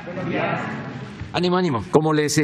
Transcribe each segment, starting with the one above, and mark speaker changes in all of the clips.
Speaker 1: Buenos días. Ánimo, ánimo. Como les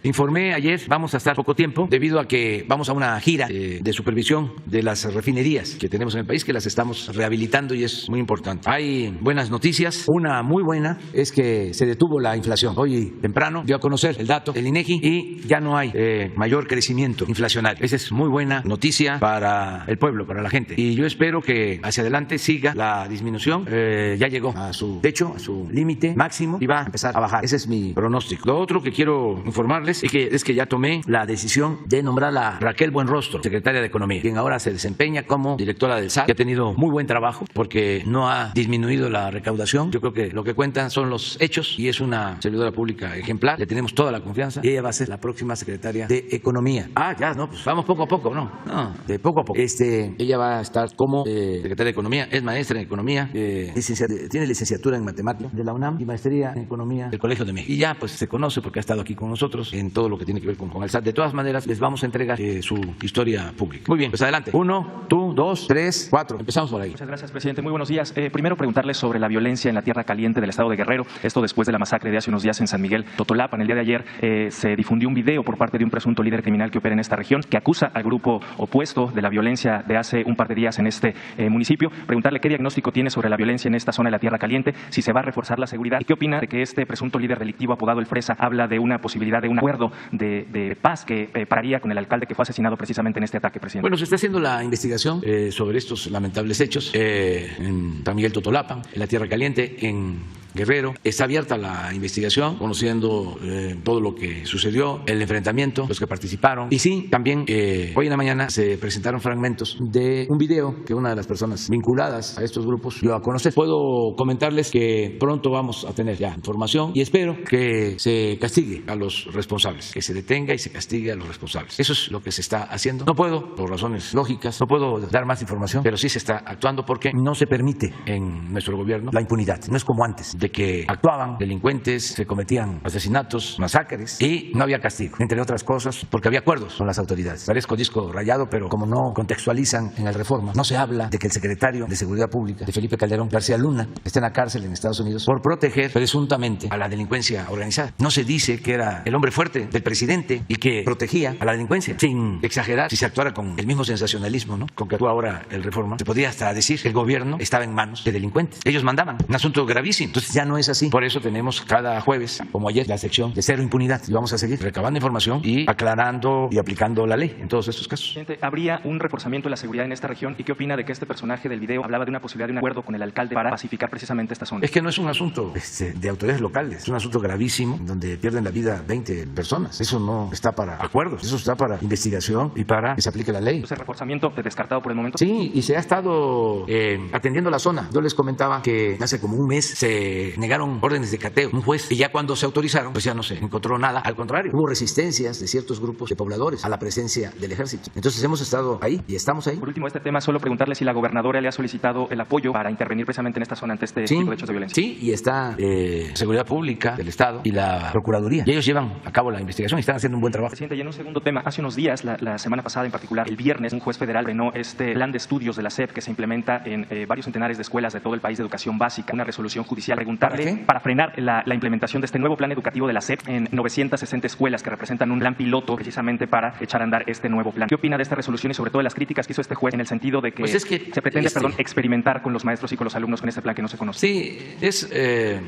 Speaker 1: informé ayer, vamos a estar poco tiempo debido a que vamos a una gira de supervisión de las refinerías que tenemos en el país, que las estamos rehabilitando y es muy importante. Hay buenas noticias. Una muy buena es que se detuvo la inflación. Hoy temprano dio a conocer el dato del INEGI y ya no hay mayor crecimiento inflacionario. Esa es muy buena noticia para el pueblo, para la gente. Y yo espero que hacia adelante siga la disminución. Ya llegó a su techo, a su límite máximo y va a empezar a bajar. Ese es mi pronóstico. Lo otro que quiero informarles es que ya tomé la decisión de nombrar a Raquel Buenrostro, secretaria de Economía, quien ahora se desempeña como directora del SAT, que ha tenido muy buen trabajo porque no ha disminuido la recaudación. Yo creo que lo que cuentan son los hechos y es una servidora pública ejemplar. Le tenemos toda la confianza y ella va a ser la próxima secretaria de Economía. Pues vamos poco a poco, de poco a poco. Ella va a estar como secretaria de Economía, es maestra en Economía, tiene licenciatura en Matemáticas de la UNAM y maestría en Economía del Colegio de México. Y ya pues se conoce porque ha estado aquí con nosotros en todo lo que tiene que ver con el SAT. De todas maneras, les vamos a entregar su historia pública. Muy bien, pues adelante. 1, 2, 3, 4. Empezamos por ahí.
Speaker 2: Muchas gracias, presidente. Muy buenos días. Primero preguntarles sobre la violencia en la Tierra Caliente del estado de Guerrero. Esto después de la masacre de hace unos días en San Miguel Totolapan. El día de ayer se difundió un video por parte de un presunto líder criminal que opera en esta región que acusa al grupo opuesto de la violencia de hace un par de días en este municipio. Preguntarle qué diagnóstico tiene sobre la violencia en esta zona de la Tierra Caliente, si se va a reforzar la seguridad y qué opina de que este presunto líder delictivo apodado El Fresa habla de una posibilidad de un acuerdo de paz que pararía con el alcalde que fue asesinado precisamente en este ataque, presidente.
Speaker 1: Bueno, se está haciendo la investigación sobre estos lamentables hechos en San Miguel Totolapan, en la Tierra Caliente, en Guerrero. Está abierta la investigación, conociendo todo lo que sucedió, el enfrentamiento, los que participaron. Y sí, también hoy en la mañana se presentaron fragmentos de un video que una de las personas vinculadas a estos grupos dio a conocer. Puedo comentarles que pronto vamos a tener ya información y espero que se castigue a los responsables, que se detenga y se castigue a los responsables. Eso es lo que se está haciendo. No puedo, por razones lógicas, no puedo dar más información, pero sí se está actuando porque no se permite en nuestro gobierno la impunidad. No es como antes, de que actuaban delincuentes, se cometían asesinatos, masacres y no había castigo, entre otras cosas, porque había acuerdos con las autoridades. Parezco disco rayado, pero como no contextualizan en el Reforma, no se habla de que el secretario de Seguridad Pública de Felipe Calderón García Luna está en la cárcel en Estados Unidos por proteger presuntamente a la delincuencia organizada. No se dice que era el hombre fuerte del presidente y que protegía a la delincuencia, sin exagerar. Si se actuara con el mismo sensacionalismo, con que actúa ahora el Reforma, se podría hasta decir que el gobierno estaba en manos de delincuentes. Ellos mandaban, un asunto gravísimo. Entonces ya no es así. Por eso tenemos cada jueves, como ayer, la sección de cero impunidad y vamos a seguir recabando información y aclarando y aplicando la ley en todos estos casos.
Speaker 2: Presidente, ¿habría un reforzamiento de la seguridad en esta región? ¿Y qué opina de que este personaje del video hablaba de una posibilidad de un acuerdo con el alcalde para pacificar precisamente esta zona?
Speaker 1: Es que no es un asunto de autoridades locales, es un asunto gravísimo donde pierden la vida 20 personas. Eso no está para acuerdos, eso está para investigación y para que se aplique la ley.
Speaker 2: ¿Ese reforzamiento descartado por el momento?
Speaker 1: Sí, y se ha estado atendiendo la zona. Yo les comentaba que hace como un mes se negaron órdenes de cateo, un juez, y ya cuando se autorizaron, pues ya no se encontró nada. Al contrario, hubo resistencias de ciertos grupos de pobladores a la presencia del ejército. Entonces hemos estado ahí y estamos ahí.
Speaker 2: Por último, este tema, solo preguntarle si la gobernadora le ha solicitado el apoyo para intervenir precisamente en esta zona ante este tipo de hechos de violencia.
Speaker 1: Sí, y está Seguridad Pública del Estado y la Procuraduría. Y ellos llevan a cabo la investigación y están haciendo un buen trabajo.
Speaker 2: Presidente, y en un segundo tema, hace unos días, la semana pasada en particular, el viernes, un juez federal ordenó este plan de estudios de la SEP que se implementa en varios centenares de escuelas de todo el país de educación básica. Una resolución judicial preguntarle para frenar la implementación de este nuevo plan educativo de la SEP en 960 escuelas que representan un plan piloto precisamente para echar a andar este nuevo plan. ¿Qué opina de esta resolución y sobre todo de las críticas que hizo este juez en el sentido de que, se pretende experimentar con los maestros y con los alumnos con este plan que no se conoce?
Speaker 1: Sí, es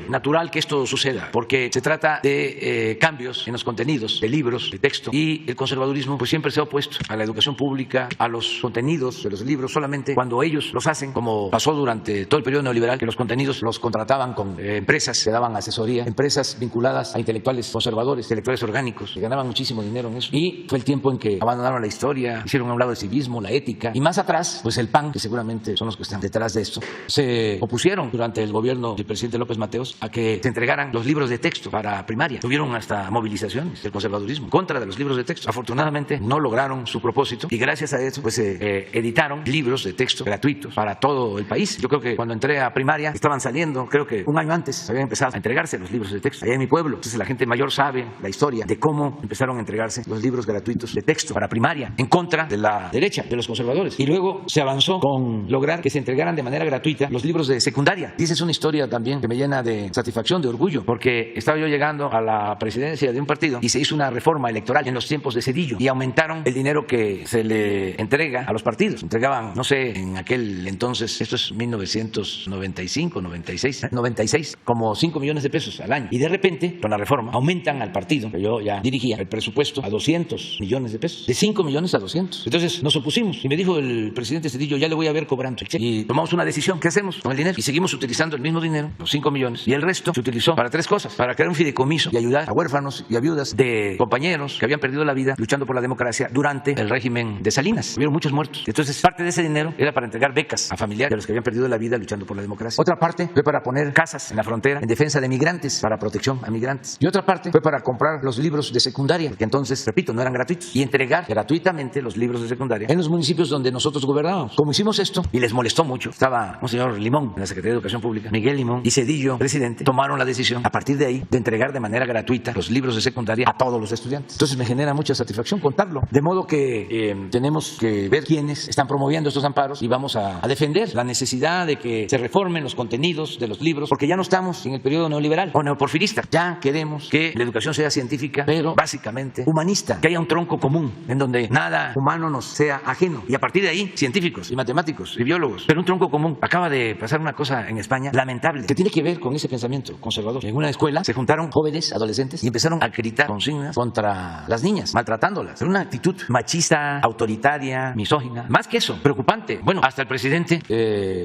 Speaker 1: natural que esto suceda porque se trata de cambios en los contenidos de libros, de texto, y el conservadurismo pues siempre se ha opuesto a la educación pública, a los contenidos de los libros solamente cuando ellos los hacen, como pasó durante todo el periodo neoliberal, que los contenidos los contrataban con empresas, se daban asesoría, empresas vinculadas a intelectuales conservadores, intelectuales orgánicos, que ganaban muchísimo dinero en eso. Y fue el tiempo en que abandonaron la historia, hicieron a un lado el civismo, la ética, y más atrás, pues el PAN, que seguramente son los que están detrás de esto, se opusieron durante el gobierno del presidente López Mateos a que se entregaran los libros de texto para primaria. Tuvieron hasta movilizaciones del conservadurismo contra de los libros de texto. Afortunadamente no lograron su propósito y gracias a eso pues se editaron libros de texto gratuitos para todo el país. Yo creo que cuando entré a primaria estaban saliendo, creo que un año antes habían empezado a entregarse los libros de texto allá en mi pueblo. Entonces la gente mayor sabe la historia de cómo empezaron a entregarse los libros gratuitos de texto para primaria en contra de la derecha, de los conservadores. Y luego se avanzó con lograr que se entregaran de manera gratuita los libros de secundaria. Y esa es una historia también que me llena de satisfacción, de orgullo, porque estaba yo llegando a la presidencia de un partido y se hizo una reforma electoral en los tiempos de Zedillo y aumentaron el dinero que se le entrega a los partidos. Entregaban, no sé, en aquel entonces, esto es 1995, 96, como 5 millones de pesos al año. Y de repente, con la reforma, aumentan al partido, que yo ya dirigía, el presupuesto a 200 millones de pesos. De 5 millones a 200. Entonces nos opusimos y me dijo el presidente Zedillo, ya le voy a ver cobrando el cheque. Y tomamos una decisión, ¿qué hacemos con el dinero? Y seguimos utilizando el mismo dinero, los 5 millones, y el resto se utilizó para 3 cosas: para crear un fideicomiso y ayudar a huérfanos y a viudas de compañeros que habían perdido la vida luchando por la democracia durante el régimen de Salinas. Hubieron muchos muertos. Entonces, parte de ese dinero era para entregar becas a familiares de los que habían perdido la vida luchando por la democracia. Otra parte fue para poner casas en la frontera en defensa de migrantes, para protección a migrantes. Y otra parte fue para comprar los libros de secundaria, que entonces, repito, no eran gratuitos, y entregar gratuitamente los libros de secundaria en los municipios donde nosotros gobernábamos. Como hicimos esto, y les molestó mucho, estaba un señor Limón en la Secretaría de Educación Pública, Miguel Limón, y Zedillo, presidente, tomaron la decisión a partir de ahí de entregar de manera gratuita los libros de secundaria a todos los estudiantes. Entonces me genera mucha satisfacción contarlo. De modo que tenemos que ver quiénes están promoviendo estos amparos y vamos a defender la necesidad de que se reformen los contenidos de los libros, porque ya no estamos en el periodo neoliberal o neoporfirista. Ya queremos que la educación sea científica, pero básicamente humanista, que haya un tronco común en donde nada humano nos sea ajeno. Y a partir de ahí, científicos y matemáticos y biólogos, pero un tronco común. Acaba de pasar una cosa en España lamentable que tiene que ver con ese pensamiento conservador. En una escuela se juntaron jóvenes, adolescentes, y empezaron a gritar consignas contra las niñas, maltratándolas. Era una actitud machista, autoritaria, misógina. Más que eso, preocupante. Bueno, hasta el presidente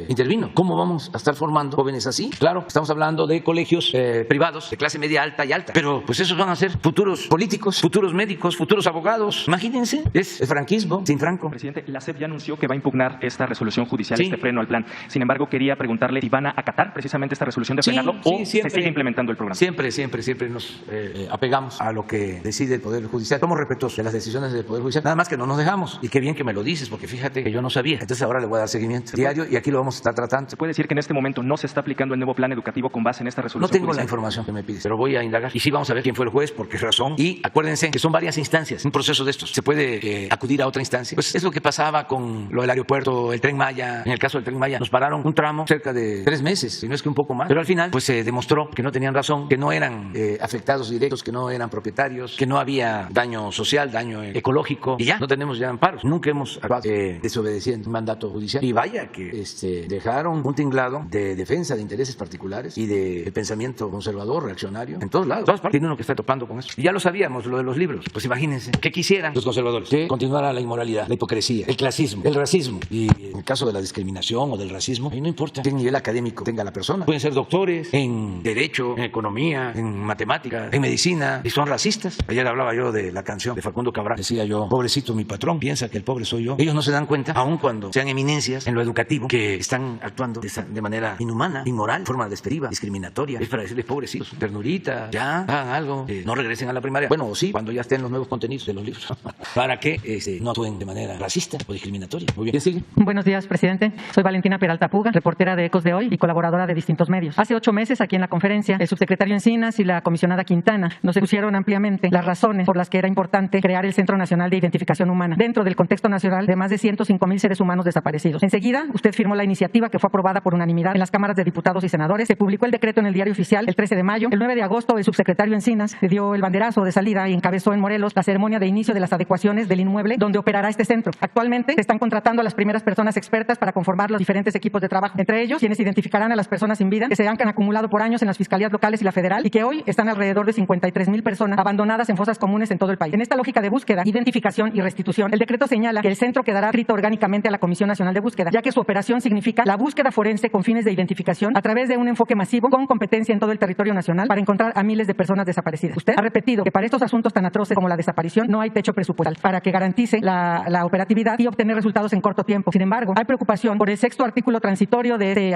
Speaker 1: intervino. ¿Cómo vamos a estar formando jóvenes así? Claro, estamos hablando de colegios privados de clase media alta y alta, pero pues esos van a ser futuros políticos, futuros médicos, futuros abogados. Imagínense, es el franquismo sin Franco.
Speaker 2: Presidente, la SEP ya anunció que va a impugnar esta resolución judicial, este freno al plan. Sin embargo, quería preguntarle si van a acatar precisamente esta resolución de frenarlo o se sigue implementando el programa.
Speaker 1: Siempre nos apegamos a lo que decide el Poder Judicial. Somos respetuosos de las decisiones del Poder Judicial. Nada más que no nos dejamos. Y qué bien que me lo dices, porque fíjate que yo no sabía. Entonces ahora le voy a dar seguimiento diario y aquí lo vamos a estar tratando.
Speaker 2: ¿Se puede decir que en este momento no se está aplicando el nuevo plan educativo con base en esta resolución
Speaker 1: No tengo
Speaker 2: judicial?
Speaker 1: La información que me pides, pero voy a indagar. Y sí vamos a ver quién fue el juez, por qué razón. Y acuérdense que son varias instancias. Un proceso de estos. Se puede acudir a otra instancia. Pues es lo que pasaba con lo del aeropuerto, el Tren Maya. En el caso del Tren Maya nos pararon un tramo cerca de 3 meses, si no es que un poco más. Pero al final pues se demostró que no tenían razón, que no eran afectados directos, que no eran propietarios, que no había daño social, daño ecológico. Y ya no tenemos ya amparos. Nunca hemos actuado desobedeciendo un mandato judicial. Y vaya que dejaron un tinglado de defensa de intereses particulares y de pensamiento conservador, reaccionario, en todos lados. Todas partes tiene uno que está topando con eso. Y ya lo sabíamos, lo de los libros. Pues imagínense, ¿qué quisieran los conservadores? Que continuara la inmoralidad, la hipocresía, el clasismo, el racismo. Y en el caso de la discriminación o del racismo, ahí no importa qué nivel académico tenga la persona. Pueden ser doctores en derecho, en economía, en matemáticas, en medicina, y son racistas. Ayer hablaba yo de la canción de Facundo Cabral. Decía yo, pobrecito mi patrón, piensa que el pobre soy yo. Ellos no se dan cuenta, aun cuando sean eminencias en lo educativo, que están actuando de manera inhumana, inmoral, forma despectiva, discriminatoria. Es para decirles, pobrecitos, ternurita, ya, hagan algo, no regresen a la primaria. Bueno, sí, cuando ya estén los nuevos contenidos de los libros, para que no actúen de manera racista o discriminatoria. Muy bien, ¿quién sigue?
Speaker 3: Buenos días, presidente. Soy Valentina Peralta Puga, reportera de Ecos de Hoy y colaboradora de distintos medios. Hace 8 meses, aquí en la conferencia, el subsecretario Encinas y la comisionada Quintana nos expusieron ampliamente las razones por las que era importante crear el Centro Nacional de Identificación Humana dentro del contexto nacional de más de 105,000 seres humanos desaparecidos. Enseguida, usted firmó la iniciativa que fue aprobada por unanimidad en las cámaras de diputados y senadores. Se publicó el decreto en el Diario Oficial el 13 de mayo. El 9 de agosto, el subsecretario Encinas dio el banderazo de salida y encabezó en Morelos la ceremonia de inicio de las adecuaciones del inmueble donde operará este centro. Actualmente se están contratando a las primeras personas expertas para conformar los diferentes equipos de trabajo, entre ellos quienes identificarán a las personas sin vida que se han acumulado por años en las fiscalías locales y la federal y que hoy están alrededor de 53,000 personas abandonadas en fosas comunes en todo el país. En esta lógica de búsqueda, identificación y restitución, el decreto señala que el centro quedará adscrito orgánicamente a la Comisión Nacional de Búsqueda, ya que su operación significa la búsqueda forense con fines de identificación a través de un enfoque masivo con competencia en todo el territorio nacional para encontrar a miles de personas desaparecidas. Usted ha repetido que para estos asuntos tan atroces como la desaparición no hay techo presupuestal para que garantice la operatividad y obtener resultados en corto tiempo. Sin embargo, hay preocupación por el 6º artículo transitorio de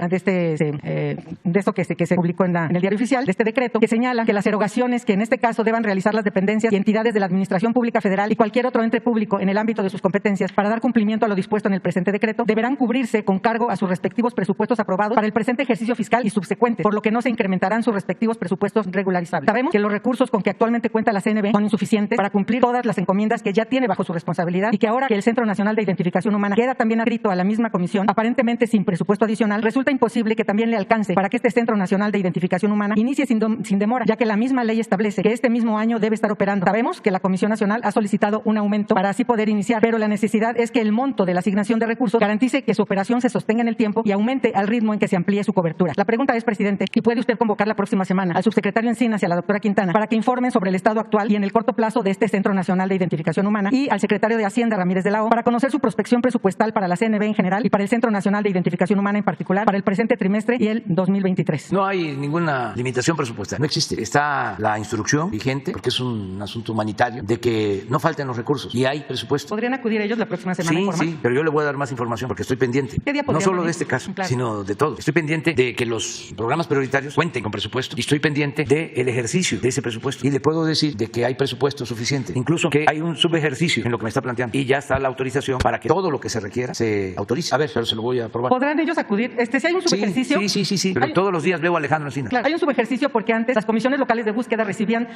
Speaker 3: esto que se publicó en el Diario Oficial, de este decreto, que señala que las erogaciones que en este caso deban realizar las dependencias y entidades de la Administración Pública Federal y cualquier otro ente público en el ámbito de sus competencias para dar cumplimiento a lo dispuesto en el presente decreto deberán cubrirse con cargo a sus respectivos presupuestos aprobados para el presente ejercicio fiscal y subsecuente subsecuentes, por lo que no se incrementarán sus respectivos presupuestos regularizables. Sabemos que los recursos con que actualmente cuenta la CNB son insuficientes para cumplir todas las encomiendas que ya tiene bajo su responsabilidad y que ahora que el Centro Nacional de Identificación Humana queda también adscrito a la misma comisión, aparentemente sin presupuesto adicional, resulta imposible que también le alcance para que este Centro Nacional de Identificación Humana inicie sin demora, ya que la misma ley establece que este mismo año debe estar operando. Sabemos que la Comisión Nacional ha solicitado un aumento para así poder iniciar, pero la necesidad es que el monto de la asignación de recursos garantice que su operación se sostenga en el tiempo y aumente al ritmo en que se amplíe su cobertura. La pregunta es, presidente, ¿y puede usted convocar la próxima semana al subsecretario Encinas y a la doctora Quintana para que informen sobre el estado actual y en el corto plazo de este Centro Nacional de Identificación Humana, y al secretario de Hacienda, Ramírez de la O, para conocer su prospección presupuestal para la CNB en general y para el Centro Nacional de Identificación Humana en particular para el presente trimestre y el 2023?
Speaker 1: No hay ninguna limitación presupuestal, no existe. Está la instrucción vigente, porque es un asunto humanitario, de que no falten los recursos y hay presupuesto.
Speaker 3: ¿Podrían acudir ellos la próxima semana?
Speaker 1: Sí,
Speaker 3: a informar?
Speaker 1: sí, pero yo le voy a dar más información porque estoy pendiente.
Speaker 3: ¿Qué día
Speaker 1: No
Speaker 3: podrían
Speaker 1: solo
Speaker 3: venir?
Speaker 1: de este caso,
Speaker 3: Claro.
Speaker 1: sino de todo. Estoy pendiente de que los programas prioritarios cuenten con presupuesto y estoy pendiente del ejercicio de ese presupuesto. Y le puedo decir de que hay presupuesto suficiente, incluso que hay un subejercicio en lo que me está planteando y ya está la autorización para que todo lo que se requiera se autorice. A ver, pero se lo voy a aprobar.
Speaker 3: ¿Podrán ellos acudir? Si hay un subejercicio.
Speaker 1: Sí, pero
Speaker 3: Hay-
Speaker 1: todos los días veo a Alejandro Encinas.
Speaker 3: Claro, hay un subejercicio porque antes las comisiones locales de búsqueda recibían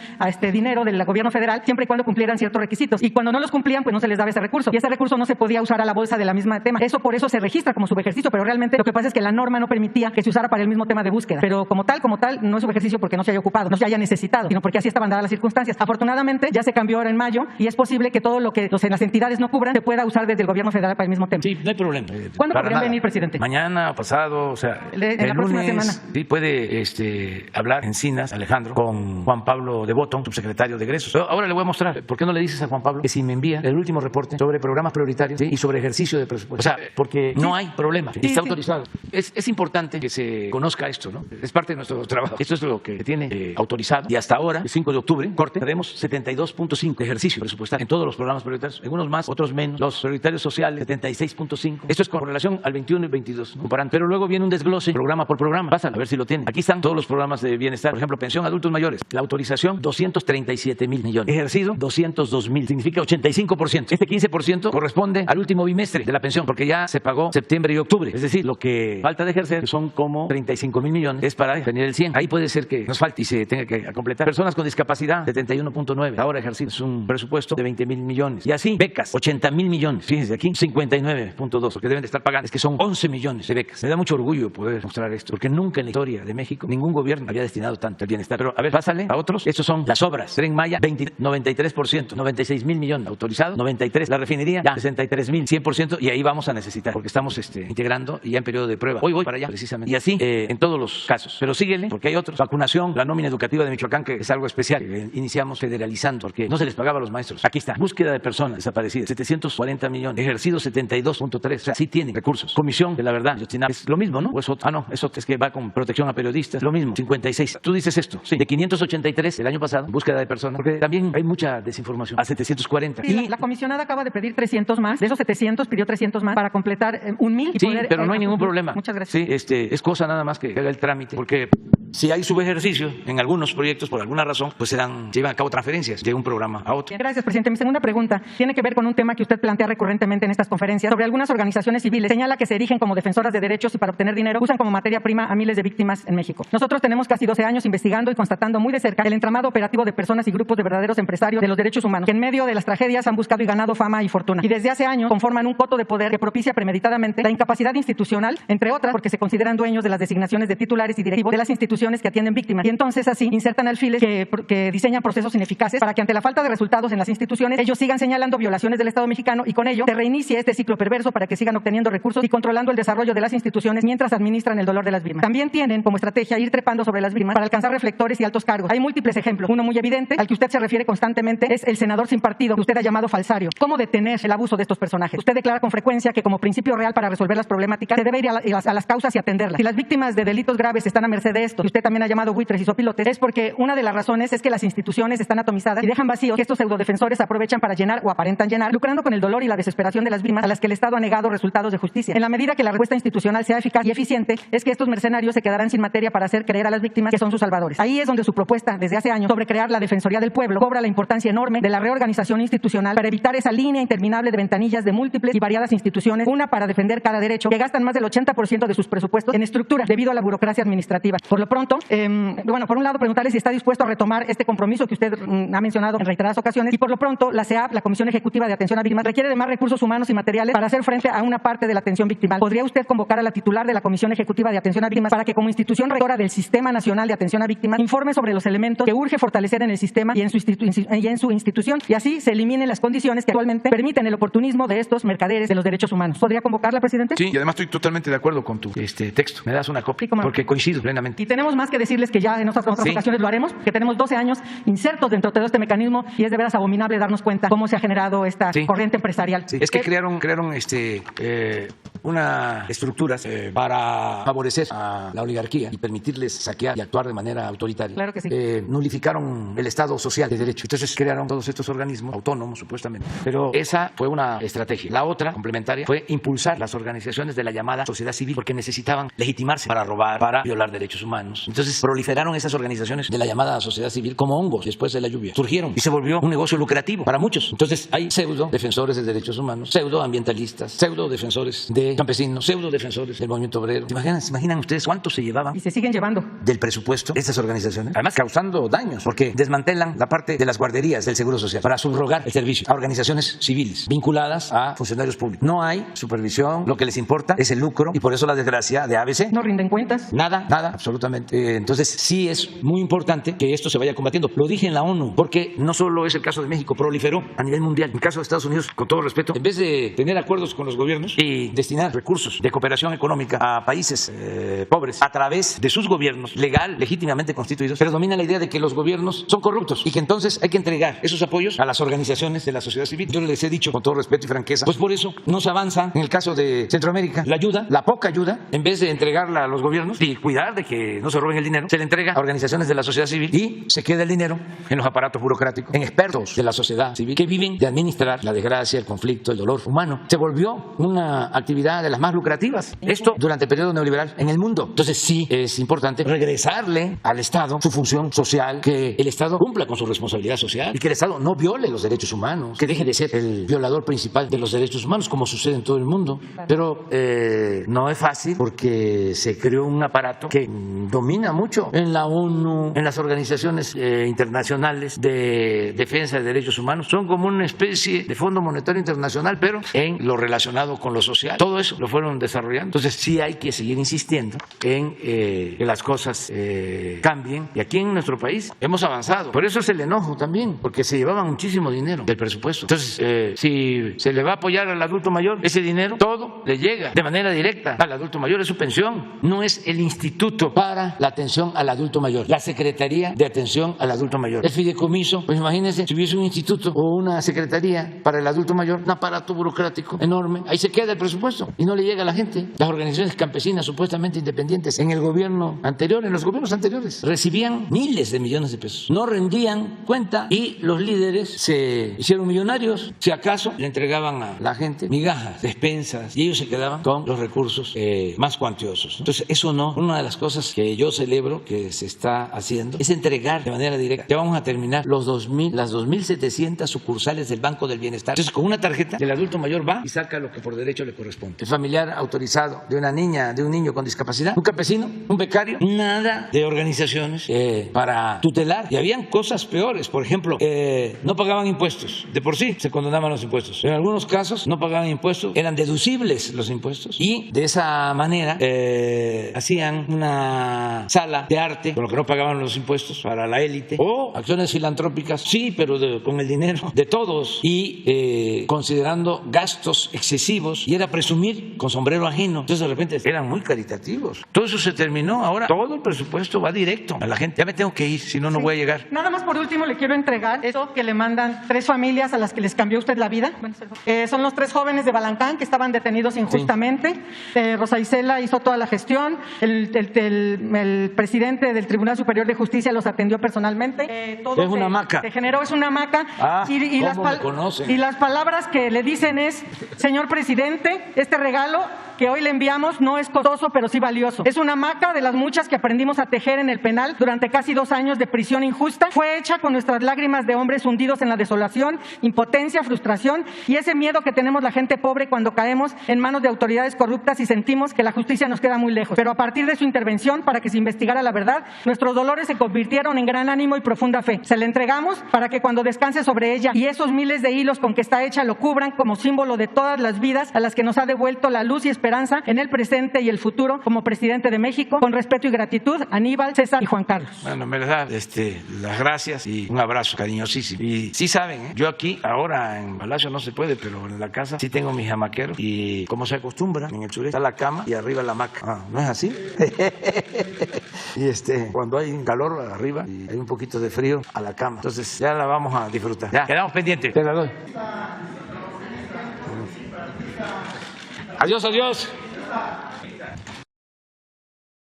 Speaker 3: dinero del gobierno federal siempre y cuando cumplieran ciertos requisitos. Y cuando no los cumplían, pues no se les daba ese recurso. Y ese recurso no se podía usar a la bolsa de la misma tema. Por eso se registra como subejercicio, pero realmente lo que pasa es que la norma no permitía que se usara para el mismo tema de búsqueda. Pero como tal, no es subejercicio porque no se haya ocupado, no se haya necesitado, sino porque así estaban dadas las circunstancias. Afortunadamente, ya se cambió ahora en mayo y es posible que todo lo que las entidades no cubran se pueda usar desde el gobierno federal para el mismo tema.
Speaker 1: Sí, no hay problema.
Speaker 3: ¿Cuándo
Speaker 1: Para
Speaker 3: podrían
Speaker 1: nada.
Speaker 3: venir, presidente?
Speaker 1: Mañana o pasado, o sea,
Speaker 3: En la
Speaker 1: el
Speaker 3: próxima
Speaker 1: lunes.
Speaker 3: semana.
Speaker 1: Sí, puede hablar Encinas, Alejandro, con Juan Pablo de Botton, subsecretario de egresos. Pero ahora le voy a mostrar. ¿Por qué no le dices a Juan Pablo que si me envía el último reporte sobre programas prioritarios, ¿sí?, y sobre ejercicio de presupuesto? O sea, porque no hay problema. Está autorizado. Es importante que se conozca esto, ¿no? Es parte de nuestro trabajo. Esto es lo que tiene autorizado. Y hasta ahora, el 5 de octubre, corte, tenemos 72.5 de ejercicio presupuestal en todos los programas prioritarios. Algunos más, otros menos. Los prioritarios sociales, 76.5. Esto es con relación al 21 y 22, ¿no?, comparando. Pero luego viene un desglose programa por programa. Pásalo, a ver si lo tienen. Aquí están todos los programas de bienestar. Por ejemplo, pensión a adultos mayores. La autorización, 237,000 millones. Ejercido, 202,000. Significa 85%. Este 15% corresponde al último bimestre de la pensión, porque ya se pagó septiembre y octubre. Es decir, lo que falta de ejercer, que son como 35,000 millones, es para tener el 100. Ahí puede ser que nos falte y se tenga que completar. Personas con discapacidad, 71.9. Ahora ejercido es un presupuesto de 20,000 millones. Y así, becas, 80,000 millones. Fíjense aquí, 59.2. Lo que deben de estar pagando es que son 11 millones de becas. Me da mucho orgullo poder mostrar esto, porque nunca en la historia de México ningún gobierno había destinado tanto al bienestar. Pero, a ver, pásale a otros. Estos son las obras. Tren Maya, 93%, 96,000 millones autorizados, 93. La refinería, ya 63,000, 100%. Y ahí vamos a necesitar, porque estamos integrando y ya en periodo de prueba. Hoy voy para allá, precisamente. Y así, en todos los casos. Pero síguele, porque hay otros. Vacunación, la nómina educativa de Michoacán, que es algo especial. Iniciamos federalizando, porque no se les pagaba a los maestros. Aquí está. Búsqueda de personas desaparecidas, 740 millones. Ejercido, 72.3. O sea, sí tienen recursos. Comisión de la verdad, es lo mismo, ¿no? O es otro. No, eso es que va con protección a periodistas. Lo mismo, 56. Tú dices esto, sí. De 583 el año pasado, búsqueda de personas, porque también hay mucha desinformación. A 740.
Speaker 3: Sí, la comisionada acaba de pedir 300 más. De esos 700 pidió 300 más para completar 1,000 y
Speaker 1: Sí,
Speaker 3: poder,
Speaker 1: pero no hay ningún problema.
Speaker 3: Muchas gracias.
Speaker 1: Sí, es cosa nada más que haga el trámite, porque si hay subejercicio en algunos proyectos, por alguna razón, pues se llevan a cabo transferencias de un programa a otro.
Speaker 3: Gracias, presidente. Mi segunda pregunta tiene que ver con un tema que usted plantea recurrentemente en estas conferencias sobre algunas organizaciones civiles. Señala que se erigen como defensoras de derechos y para obtener dinero usan como materia prima a miles de víctimas en México. Nosotros tenemos casi 12 años investigando y constatando muy de cerca el entramado operativo de personas y grupos de verdaderos empresarios de los derechos humanos que en medio de las tragedias han buscado y ganado fama y fortuna. Y desde hace años conforman un coto de poder que propicia premeditadamente la incapacidad institucional, entre otras porque se consideran dueños de las designaciones de titulares y directivos de las instituciones que atienden víctimas. Y entonces así insertan alfiles que diseñan procesos ineficaces para que ante la falta de resultados en las instituciones ellos sigan señalando violaciones del Estado mexicano y con ello se reinicie este ciclo perverso para que sigan obteniendo recursos y controlando el desarrollo de las instituciones mientras administran el dolor de las víctimas. También tienen como estrategia ir trepando sobre las víctimas para alcanzar reflectores y altos cargos. Hay múltiples ejemplos. Uno muy evidente, al que usted se refiere constantemente, es el senador sin partido, que usted ha llamado falsario. ¿Cómo detener el abuso de estos personajes? Usted declara con frecuencia que como principio real para resolver las problemáticas se debe ir a las causas y atenderlas. Si las víctimas de delitos graves están a merced de esto, usted también ha llamado buitres y sopilotes, es porque una de las razones es que las instituciones están atomizadas y dejan vacíos que estos pseudodefensores aprovechan para llenar o aparentan llenar, lucrando con el dolor y la desesperación de las víctimas a las que el Estado ha negado resultados de justicia. En la medida que la respuesta institucional sea eficaz y eficiente, es que estos mercenarios se quedarán sin materia para hacer creer a las víctimas que son sus salvadores. Ahí es donde su propuesta desde hace años sobre crear la Defensoría del Pueblo cobra la importancia enorme de la reorganización institucional para evitar esa línea interminable de ventanillas de múltiples y variadas instituciones, una para defender cada derecho, que gastan más del 80% de sus presupuestos en estructura debido a la burocracia administrativa. Por lo pronto, por un lado, preguntarle si está dispuesto a retomar este compromiso que usted ha mencionado en reiteradas ocasiones, y por lo pronto, la CEAP, la Comisión Ejecutiva de Atención a Víctimas, requiere de más recursos humanos y materiales para hacer frente a una parte de la atención victimal. ¿Podría usted convocar a la titular de la Comisión Ejecutiva de Atención a Víctimas para que, como institución rectora del Sistema Nacional de Atención a Víctimas, informe sobre los elementos que urge fortalecer en el sistema y en su institución, y así se eliminen las condiciones que actualmente permiten el oportunismo de estos mercaderes de los derechos humanos? ¿Podría convocarla, presidente?
Speaker 1: Sí, y además estoy totalmente de acuerdo con tu texto. ¿Me das una copia?
Speaker 3: Sí,
Speaker 1: porque coincido plenamente.
Speaker 3: Y tenemos más que decirles, que ya en otras ocasiones lo haremos, que tenemos 12 años insertos dentro de todo este mecanismo, y es de veras abominable darnos cuenta cómo se ha generado esta corriente empresarial.
Speaker 1: Sí. Es que crearon una estructura para favorecer a la oligarquía y permitirles saquear y actuar de manera autoritaria.
Speaker 3: Claro que sí.
Speaker 1: Nulificaron el Estado social de derecho. Entonces crearon todos estos organismos autónomos, supuestamente. Pero esa fue una estrategia. La otra, complementaria, fue impulsar las organizaciones de la llamada sociedad civil, porque necesitaban legitimarse para robar, para violar derechos humanos. Entonces proliferaron esas organizaciones de la llamada sociedad civil como hongos después de la lluvia. Surgieron y se volvió un negocio lucrativo para muchos. Entonces hay pseudo defensores de derechos humanos, pseudo ambientalistas, pseudo defensores de campesinos, pseudo defensores del movimiento obrero. ¿Se imaginan ustedes cuánto se llevaban?
Speaker 3: Y se siguen llevando
Speaker 1: del presupuesto de estas organizaciones, además causando daños, porque desmantelan la parte de las guarderías del Seguro Social para subrogar el servicio a organizaciones civiles vinculadas a funcionarios públicos. No hay supervisión, lo que les importa es el lucro, y por eso la desgracia de ABC.
Speaker 3: No rinden cuentas.
Speaker 1: Nada, absolutamente. Entonces sí es muy importante que esto se vaya combatiendo. Lo dije en la ONU, porque no solo es el caso de México, proliferó a nivel mundial. En el caso de Estados Unidos, con todo respeto, en vez de tener acuerdos con los gobiernos y destinar recursos de cooperación económica a países pobres a través de sus gobiernos legal, legítimamente constituidos, predomina la idea de que los gobiernos son corruptos y que entonces hay que entregar esos apoyos a las organizaciones de la sociedad civil. Yo les he dicho con todo respeto y franqueza, pues por eso no se avanza en el caso de Centroamérica. La ayuda, la poca ayuda, en vez de entregarla a los gobiernos y cuidar de que no se roben el dinero, se le entrega a organizaciones de la sociedad civil y se queda el dinero en los aparatos burocráticos, en expertos de la sociedad civil que viven de administrar la desgracia, el conflicto, el dolor humano. Se volvió una actividad de las más lucrativas. Esto durante el periodo neoliberal en el mundo. Entonces sí es importante regresarle al Estado su función social, que el Estado cumpla con su responsabilidad social y que el Estado no viole los derechos humanos, que deje de ser el violador principal de los derechos humanos, como sucede en todo el mundo. Pero no es fácil, porque se creó un aparato que domina mucho en la ONU, en las organizaciones internacionales de defensa de derechos humanos. Son como una especie de Fondo Monetario Internacional, pero en lo relacionado con lo social. Todo eso lo fueron desarrollando. Entonces sí hay que seguir insistiendo en que las cosas cambien. Y aquí en nuestro país hemos avanzado. Por eso es el enojo también, porque se llevaban muchísimo dinero del presupuesto. Entonces, si se le va a apoyar al adulto mayor, ese dinero todo le llega de manera directa al adulto mayor, es su pensión. No es el Instituto para la Atención al Adulto Mayor, la Secretaría de Atención al Adulto Mayor. El fideicomiso, pues imagínense, si hubiese un instituto o una secretaría para el adulto mayor, un aparato burocrático enorme, ahí se queda el presupuesto y no le llega a la gente. Las organizaciones campesinas supuestamente independientes en el gobierno anterior, en los gobiernos anteriores, recibían miles de millones de pesos, no rendían cuenta y los líderes se hicieron millonarios. Si acaso le entregaban a la gente migajas, despensas, y ellos se quedaban con los recursos más cuantiosos. Entonces eso no, una de las cosas que yo celebro que se está haciendo es entregar de manera directa. Ya vamos a terminar las 2.700 sucursales del Banco del Bienestar. Entonces con una tarjeta el adulto mayor va y saca lo que por derecho le corresponde. El familiar autorizado de una niña, de un niño con discapacidad, un campesino, un becario, nada de organizaciones para tutelar. Y habían cosas peores, por ejemplo, no pagaban impuestos. De por sí se condonaban los impuestos. En algunos casos no pagaban impuestos, eran deducibles los impuestos, y de esa manera hacían una sala de arte con lo que no pagaban los impuestos para la élite, o acciones filantrópicas, sí, pero con el dinero de todos, y considerando gastos excesivos, y era presumido imprimir con sombrero ajeno. Entonces de repente eran muy caritativos. Todo eso se terminó. Ahora todo el presupuesto va directo a la gente. Ya me tengo que ir, si no, no voy a llegar.
Speaker 3: Nada más por último le quiero entregar eso que le mandan 3 familias a las que les cambió usted la vida. Son los 3 jóvenes de Balancán que estaban detenidos injustamente. Sí. Rosa Isela hizo toda la gestión. El presidente del Tribunal Superior de Justicia los atendió personalmente.
Speaker 1: Todo es una hamaca.
Speaker 3: Se generó, es una hamaca.
Speaker 1: ¿Cómo
Speaker 3: y las palabras que le dicen es: señor presidente, este regalo que hoy le enviamos no es costoso, pero sí valioso. Es una hamaca de las muchas que aprendimos a tejer en el penal durante casi 2 años de prisión injusta. Fue hecha con nuestras lágrimas de hombres hundidos en la desolación, impotencia, frustración y ese miedo que tenemos la gente pobre cuando caemos en manos de autoridades corruptas y sentimos que la justicia nos queda muy lejos. Pero a partir de su intervención para que se investigara la verdad, nuestros dolores se convirtieron en gran ánimo y profunda fe. Se le entregamos para que cuando descanse sobre ella y esos miles de hilos con que está hecha lo cubran como símbolo de todas las vidas a las que nos ha devuelto la luz y esperanza en el presente y el futuro como presidente de México. Con respeto y gratitud, Aníbal, César y Juan Carlos.
Speaker 1: Bueno, me les da las gracias y un abrazo cariñosísimo. Y sí saben, yo aquí, ahora en Palacio no se puede, pero en la casa sí tengo mis hamaqueros y como se acostumbra, en el sureste está la cama y arriba la hamaca. ¿No es así? Y cuando hay calor arriba y hay un poquito de frío, a la cama. Entonces ya la vamos a disfrutar. Ya, quedamos pendientes. Te la doy. Adiós, adiós.